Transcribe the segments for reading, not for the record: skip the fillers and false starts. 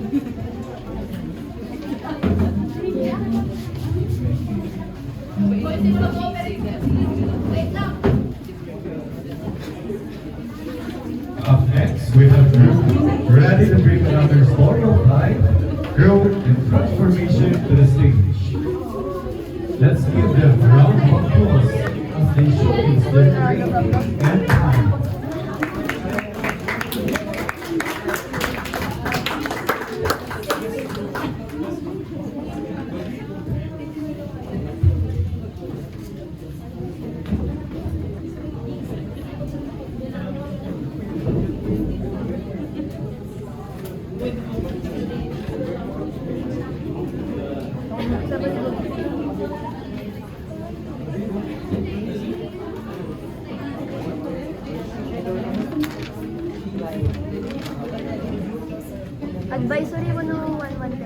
Up next, we have Drew, ready to bring another story of life, growth, and transformation to the stage. Let's give them a round of applause as they showcase their creativity and talent. Advisory mo no 110.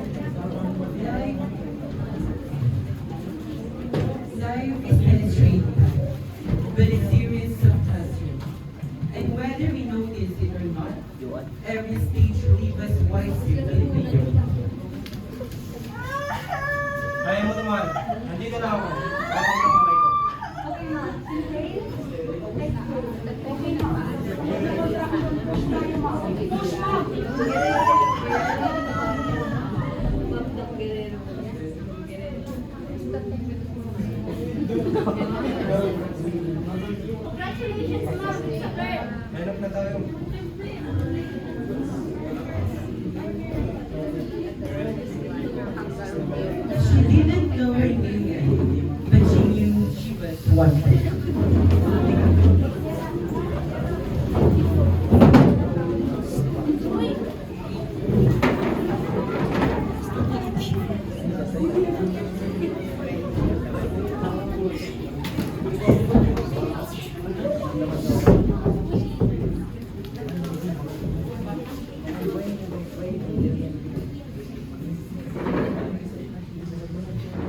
Life is illustrated, but it's serious of classroom. And whether we notice it or not, every stage leaves us wiser than before. Kaya mo naman. Nandito na ako. Tapos ang kamay ko. Okay na. Congratulations, ma'am. Hanap na tayo. She didn't know her name yet, but she knew she was wanted.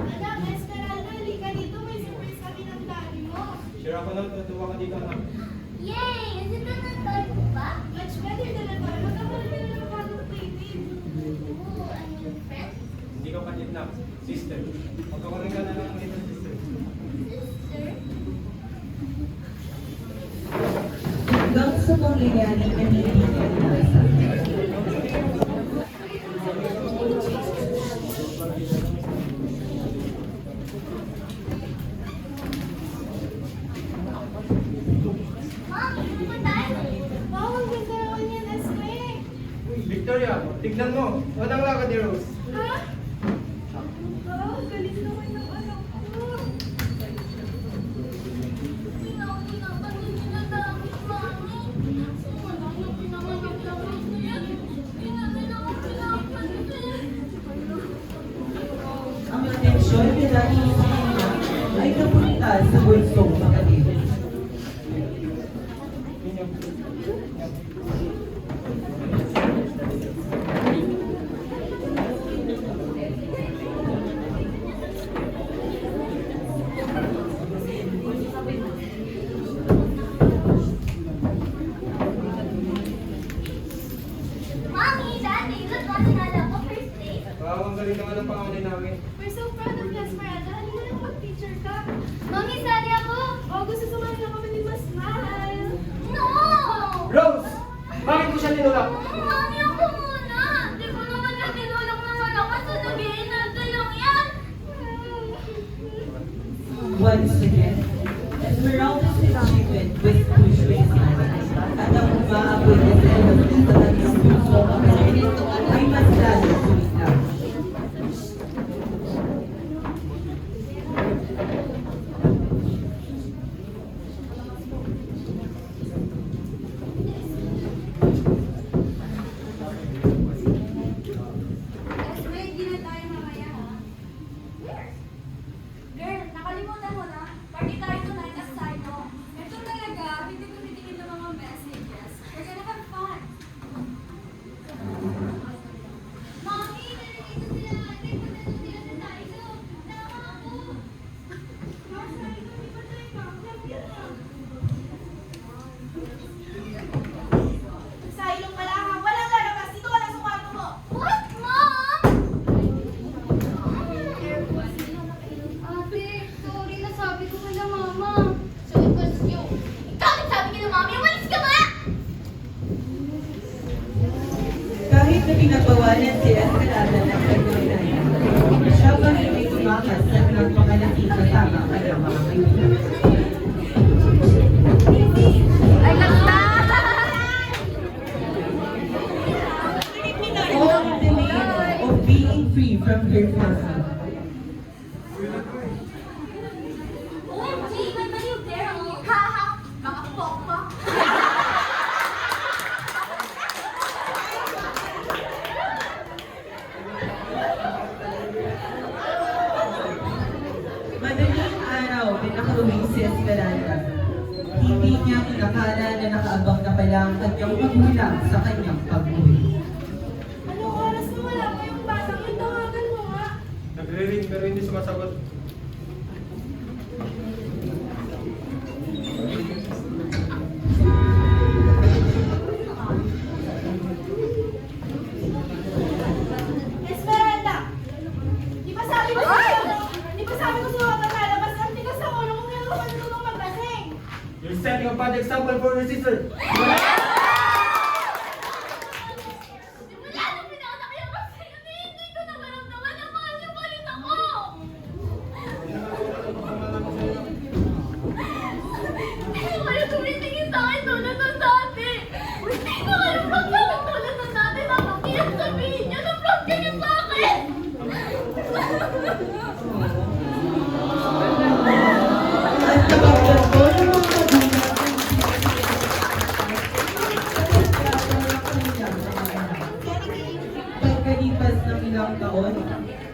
Anak, Esmeralda, halika dito. May surprise kami ng daddy mo. Sure ako lang. Tutuwa ka dito na. Yay! Is it na nag mo ba? Much better than a toy. Magkakaroon ka na ng bagong playmate. Oh, ano yung friend? Hindi ka palit na. Sister. Magkakaroon ka na lang ng little sister. Sister? Hanggang sa pangyayari na hindi niya inaasahan. Mom, pupunta tayo. Wow, ang ganda naman yan, Esme. Victoria, tignan mo. Walang lakad ni Rose. Ha? Wow, galing naman ng anak ko. Pinaunapan yung ginagamit, Mami. Wala na pinagamit naman ko yan. Ginamit ako pinapansin. Ang atensyon ni Dani Isina ay napunta sa bunsong kapatid. Mommy, Daddy, look what nalala ko first day. Wow, ang galing naman ang pangalan namin. We're so proud of you, Esmeralda. Halika na mag-teacher ka. Mommy, sali ako. Oh, gusto sumali na kami ni Mas Mahal. No! Rose! Bakit mo siya tinulak? Mami, ako muna. Di ko naman na tinulong naman ako sa nag-iinalda lang yan. Once again, Esmeralda's achievement was pushed by Isina at ang umaabot na sa kanilang bunsong kapatid ay mas lalo sumiklab. Esme, hindi na tayo mamaya, ha? Girl, nakalimutan mo na. Kahit na pinagbawalan si Esmeralda ng pagkainayan, siya pa rin ay tumakas sa nagpakalaki kasama ang kanyang mga kaibigan. Ay, ganda! All in the name of being free from her family. OMG, may maliw there, oh. Haha, mga pokpok. Madaling araw na nakauwi si Esmeralda. Hindi niya inakala na nakaabang na pala ang kanyang magulang sa kanyang pag-uwi. Anong oras mo? Wala pa yung batang yung tawagan mo nga. Nagre-ring pero hindi sumasagot. Esmeralda! Di ba sabi ko sa'yo? Di ba sabi ko sa'yo ka lalabas? Ang tigas sa ulo kung nilukan ko nung maglasing. You're setting a bad example for your sister. Wala nang pinakatakyan kasi hindi ko na maramdaman na mahal niyo pa rin ako. Hindi ko kayo tumitingin sa akin tulad ng dati. Hindi ko kayo magpapag tulad ng dati na makiyak sabihin niyo na vlog kayo sa akin. At kapag ko ng mga magulang pagkalipas ng ilang taon,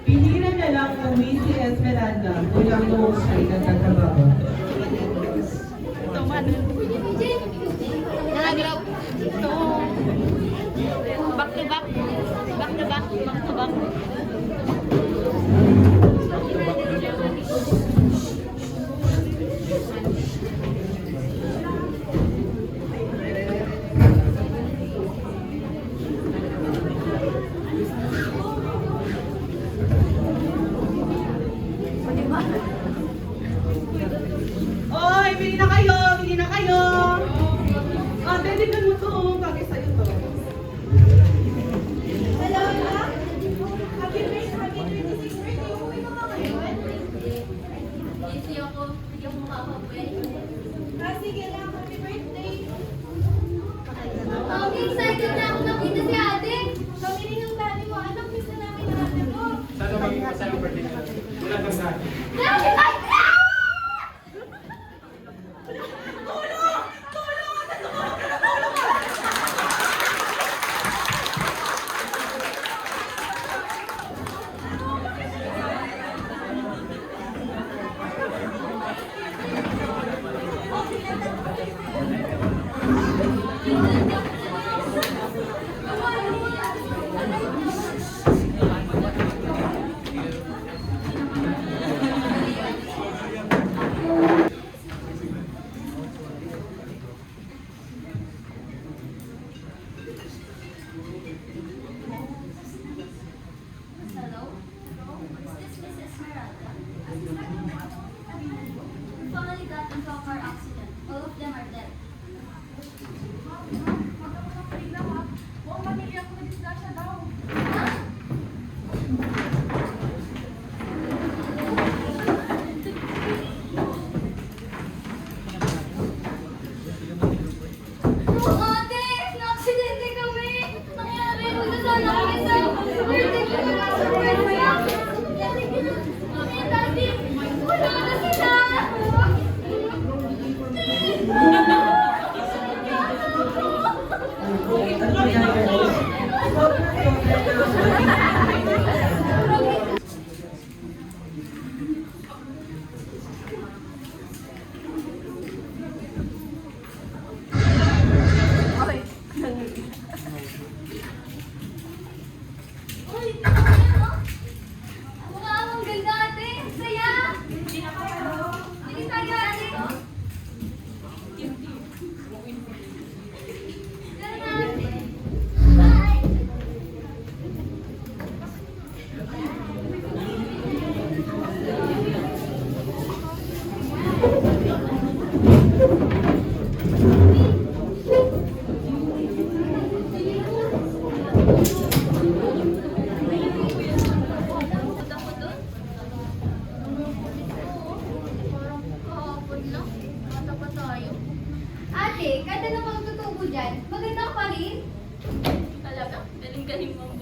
pinira na lang uwi si Esmeralda mula noong siya'y nagtatrabaho. Nakagraw. Ito. Back to back. Back to back. Back to back. Oy, bili na kayo! Bili na kayo! Daddy, mo to. Bagay sa'yo to. Hello, Ma. Happy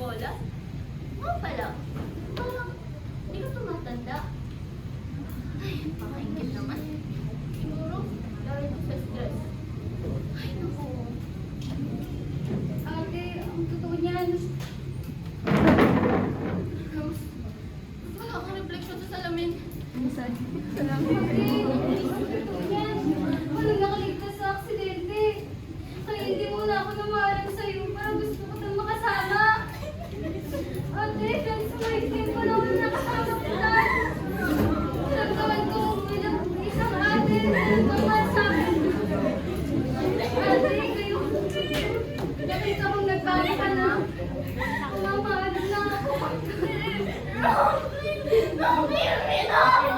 Lola? Oo pala. Parang hindi ka tumatanda. Ay, pakaingit naman. Siguro, dahil ito sa stress. Ay, naku. Ate, ang totoo niyan. Rose, wala akong reflection sa salamin. Salamat. Ate, ang totoo niyan. Walang nakaligtas sa aksidente. Kaya hindi muna ako namaharap sa'yo para gusto ko itong makasama. Ate, dahil sa lifetime ko lang nakasama kita. Nagkawan ko bilang isang ate na nagmamahal sa akin. Ate, kayo, nakita kong nagbago ka na. Mamahalap na ako. Nakapirmi na ako!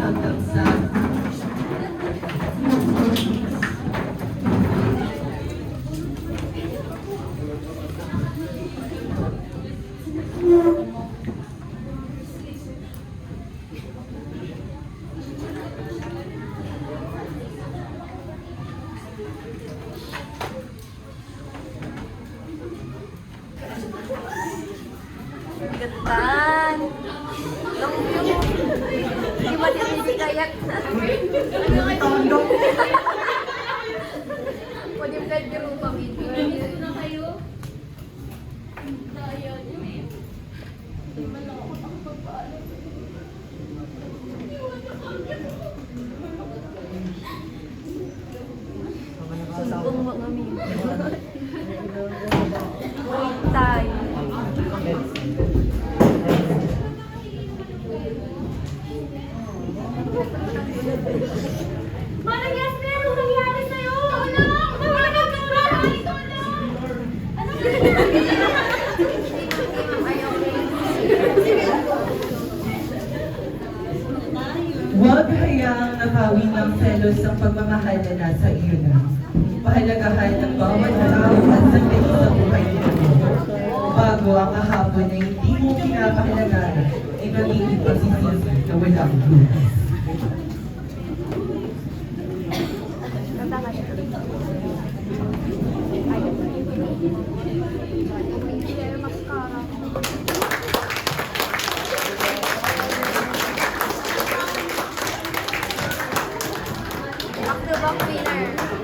Hanggang sa Gatan. Hindi ba din si kayak? Tondok. Pwede mo kahit biro pa, baby. Ayun na kayo. Daya niyo. Hindi man lang ako nakapagpaalam. Iwan niyo kami. Sumbong mga amigo. Wait tayo. Parang Yasmin, anong nangyari sa'yo? Tulong! Tulong! Tulong! Tulong! Anong huwag hayaang nakawin ng selos ang pagmamahal na nasa iyo na. Pahalagahan ng bawat araw at sandali sa buhay mo. Bago ang kahapon na hindi mo pinapahalagaan ay magiging pagsisisi na walang lunas. Back to back winner.